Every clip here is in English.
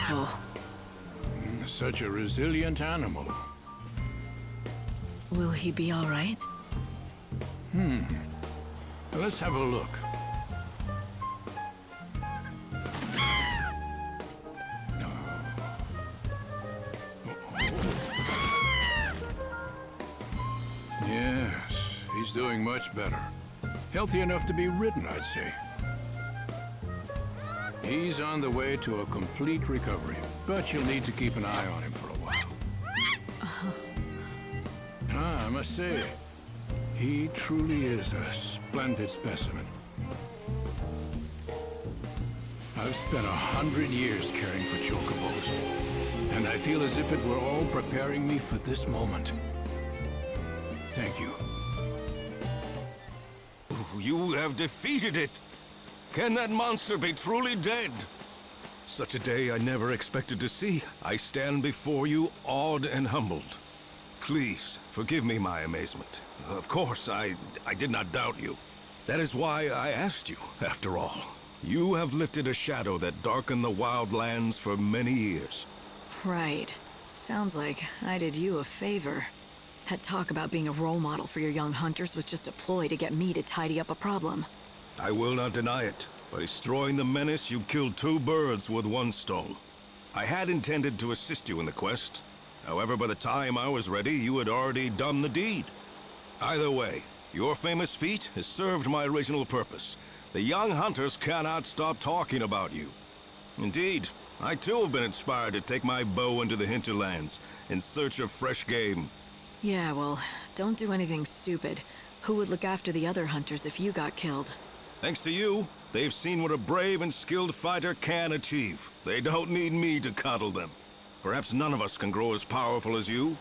Prideful. Such a resilient animal. Will he be all right? Let's have a look. No. Yes, he's doing much better. Healthy enough to be ridden, I'd say. He's on the way to a complete recovery, but you'll need to keep an eye on him for a while. I must say, he truly is a splendid specimen. I've spent 100 years caring for chocobos, and I feel as if it were all preparing me for this moment. Thank you. You have defeated it! Can that monster be truly dead? Such a day I never expected to see. I stand before you awed and humbled. Please, forgive me my amazement. Of course, I did not doubt you. That is why I asked you, after all. You have lifted a shadow that darkened the wild lands for many years. Right. Sounds like I did you a favor. That talk about being a role model for your young hunters was just a ploy to get me to tidy up a problem. I will not deny it. By destroying the menace, you killed two birds with one stone. I had intended to assist you in the quest. However, by the time I was ready, you had already done the deed. Either way, your famous feat has served my original purpose. The young hunters cannot stop talking about you. Indeed, I too have been inspired to take my bow into the hinterlands in search of fresh game. Yeah, well, don't do anything stupid. Who would look after the other hunters if you got killed? Thanks to you, they've seen what a brave and skilled fighter can achieve. They don't need me to coddle them. Perhaps none of us can grow as powerful as you,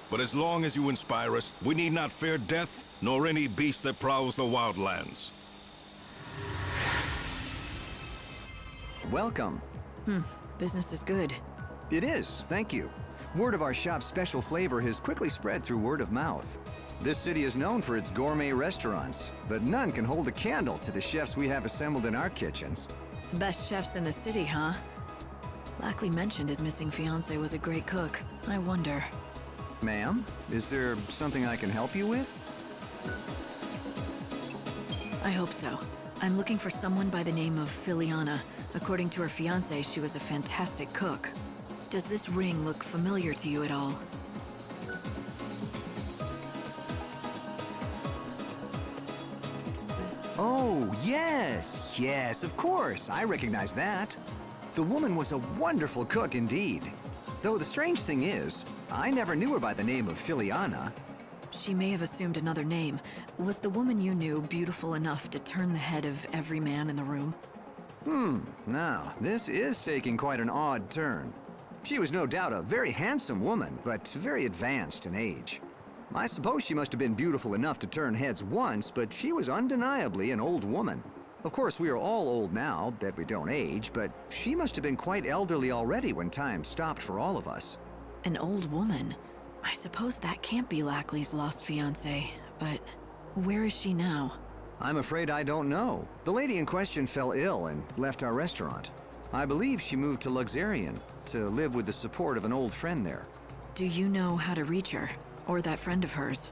but as long as you inspire us, we need not fear death, nor any beast that prowls the wildlands. Welcome. Business is good. It is, thank you. Word of our shop's special flavor has quickly spread through word of mouth. This city is known for its gourmet restaurants, but none can hold a candle to the chefs we have assembled in our kitchens. The best chefs in the city, huh? Lackley mentioned his missing fiancé was a great cook. I wonder. Ma'am, is there something I can help you with? I hope so. I'm looking for someone by the name of Filiana. According to her fiancé, she was a fantastic cook. Does this ring look familiar to you at all? Oh, yes, of course. I recognize that. The woman was a wonderful cook indeed. Though the strange thing is, I never knew her by the name of Filiana. She may have assumed another name. Was the woman you knew beautiful enough to turn the head of every man in the room? Now, this is taking quite an odd turn. She was no doubt a very handsome woman, but very advanced in age. I suppose she must have been beautiful enough to turn heads once, but she was undeniably an old woman. Of course, we are all old now, that we don't age, but she must have been quite elderly already when time stopped for all of us. An old woman? I suppose that can't be Lackley's lost fiancé, but where is she now? I'm afraid I don't know. The lady in question fell ill and left our restaurant. I believe she moved to XIII to live with the support of an old friend there. Do you know how to reach her? Or that friend of hers?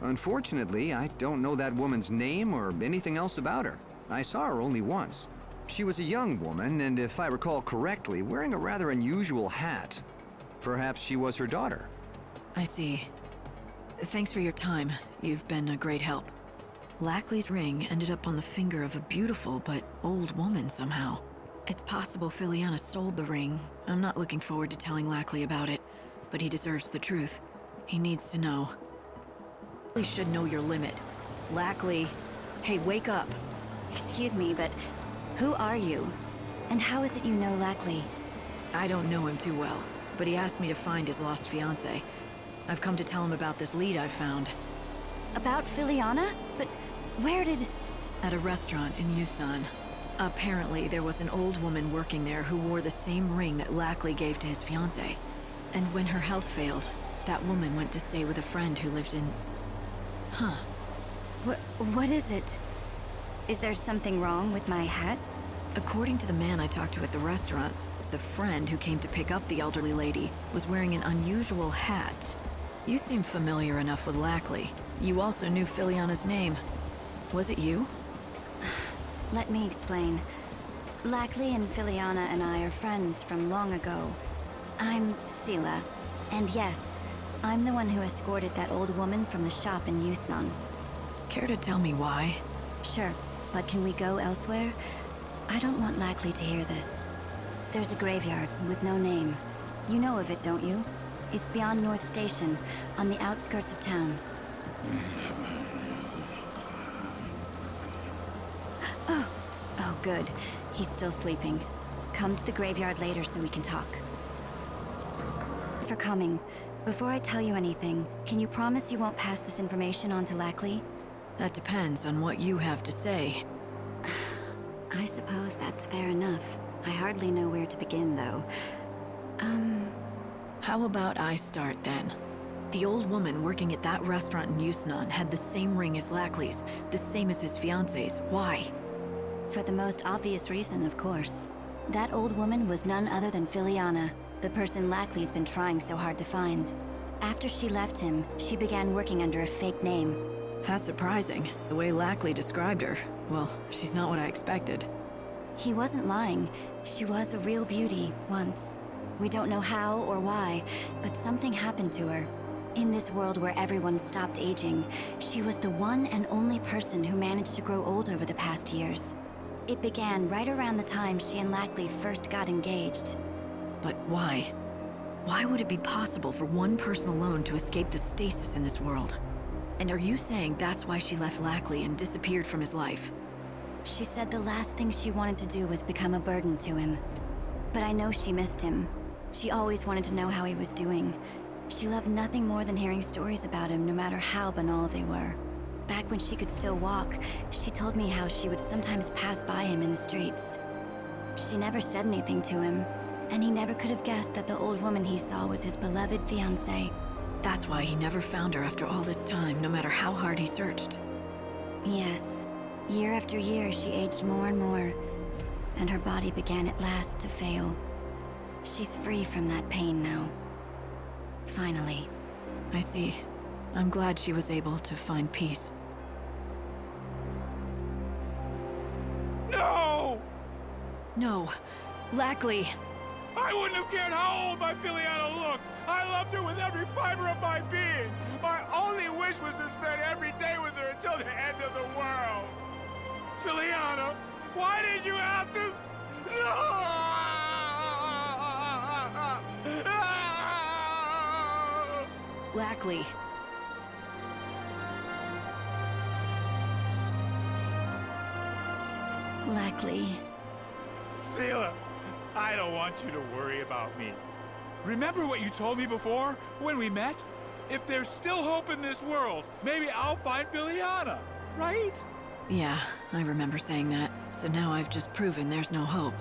Unfortunately, I don't know that woman's name or anything else about her. I saw her only once. She was a young woman, and if I recall correctly, wearing a rather unusual hat. Perhaps she was her daughter. I see. Thanks for your time. You've been a great help. Lackley's ring ended up on the finger of a beautiful but old woman somehow. It's possible Filiana sold the ring. I'm not looking forward to telling Lackley about it, but he deserves the truth. He needs to know. You should know your limit. Lackley, hey, wake up. Excuse me, but who are you? And how is it you know Lackley? I don't know him too well, but he asked me to find his lost fiancée. I've come to tell him about this lead I found. About Filiana? But where did... At a restaurant in Yusnan. Apparently, there was an old woman working there who wore the same ring that Lackley gave to his fiancée. And when her health failed, that woman went to stay with a friend who lived in... Huh. What is it? Is there something wrong with my hat? According to the man I talked to at the restaurant, The friend who came to pick up the elderly lady was wearing an unusual hat. You seem familiar enough with Lackley. You also knew Filiana's name. Was it you? Let me explain. Lackley and Filiana and I are friends from long ago. I'm Sela, and yes, I'm the one who escorted that old woman from the shop in XIII. Care to tell me why? Sure, but can we go elsewhere? I don't want Lackley to hear this. There's a graveyard with no name. You know of it, don't you? It's beyond North Station, on the outskirts of town. Oh, good. He's still sleeping. Come to the graveyard later so we can talk. For coming. Before I tell you anything, can you promise you won't pass this information on to Lackley? That depends on what you have to say. I suppose that's fair enough. I hardly know where to begin, though. How about I start, then? The old woman working at that restaurant in XIII had the same ring as Lackley's, the same as his fiancé's. Why? For the most obvious reason, of course. That old woman was none other than Filiana, the person Lackley's been trying so hard to find. After she left him, she began working under a fake name. That's surprising. The way Lackley described her, well, she's not what I expected. He wasn't lying. She was a real beauty, once. We don't know how or why, but something happened to her. In this world where everyone stopped aging, she was the one and only person who managed to grow old over the past years. It began right around the time she and Lackley first got engaged. But why? Why would it be possible for one person alone to escape the stasis in this world? And are you saying that's why she left Lackley and disappeared from his life? She said the last thing she wanted to do was become a burden to him. But I know she missed him. She always wanted to know how he was doing. She loved nothing more than hearing stories about him, no matter how banal they were. Back when she could still walk, she told me how she would sometimes pass by him in the streets. She never said anything to him, and he never could have guessed that the old woman he saw was his beloved fiancée. That's why he never found her after all this time, no matter how hard he searched. Yes. Year after year, she aged more and more, and her body began at last to fail. She's free from that pain now. Finally. I see. I'm glad she was able to find peace. No! No. Lackley! I wouldn't have cared how old my Filiana looked. I loved her with every fiber of my being. My only wish was to spend every day with her until the end of the world. Filiana, why did you have to? No! Lackley. Lackley. Sela, I don't want you to worry about me. Remember what you told me before, when we met? If there's still hope in this world, maybe I'll find Filiana, right? Yeah, I remember saying that. So now I've just proven there's no hope.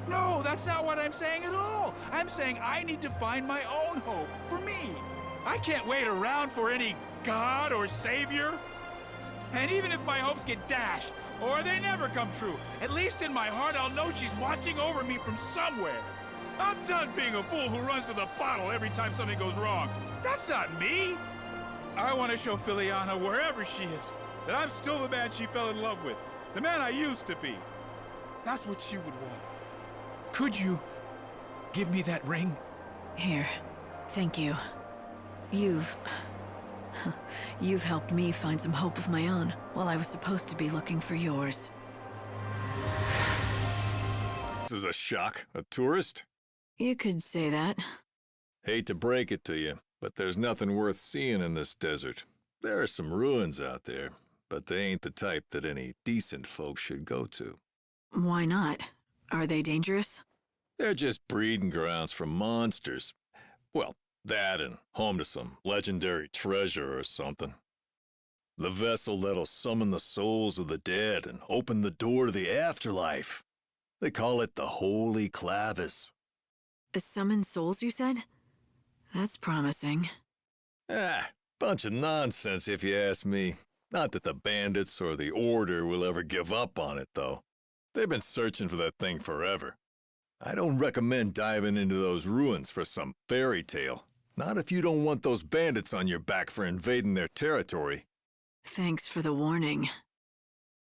No, that's not what I'm saying at all. I'm saying I need to find my own hope, for me. I can't wait around for any god or savior. And even if my hopes get dashed, or they never come true, at least in my heart I'll know she's watching over me from somewhere. I'm done being a fool who runs to the bottle every time something goes wrong. That's not me. I want to show Filiana, wherever she is, that I'm still the man she fell in love with, the man I used to be. That's what she would want. Could you give me that ring? Here. Thank you. You've helped me find some hope of my own, while I was supposed to be looking for yours. This is a shock. A tourist? You could say that. Hate to break it to you, but there's nothing worth seeing in this desert. There are some ruins out there, but they ain't the type that any decent folks should go to. Why not? Are they dangerous? They're just breeding grounds for monsters. Well, that and home to some legendary treasure or something. The vessel that'll summon the souls of the dead and open the door to the afterlife. They call it the Holy Clavis. Summon souls, you said? That's promising. Bunch of nonsense if you ask me. Not that the bandits or the Order will ever give up on it, though. They've been searching for that thing forever. I don't recommend diving into those ruins for some fairy tale. Not if you don't want those bandits on your back for invading their territory. Thanks for the warning.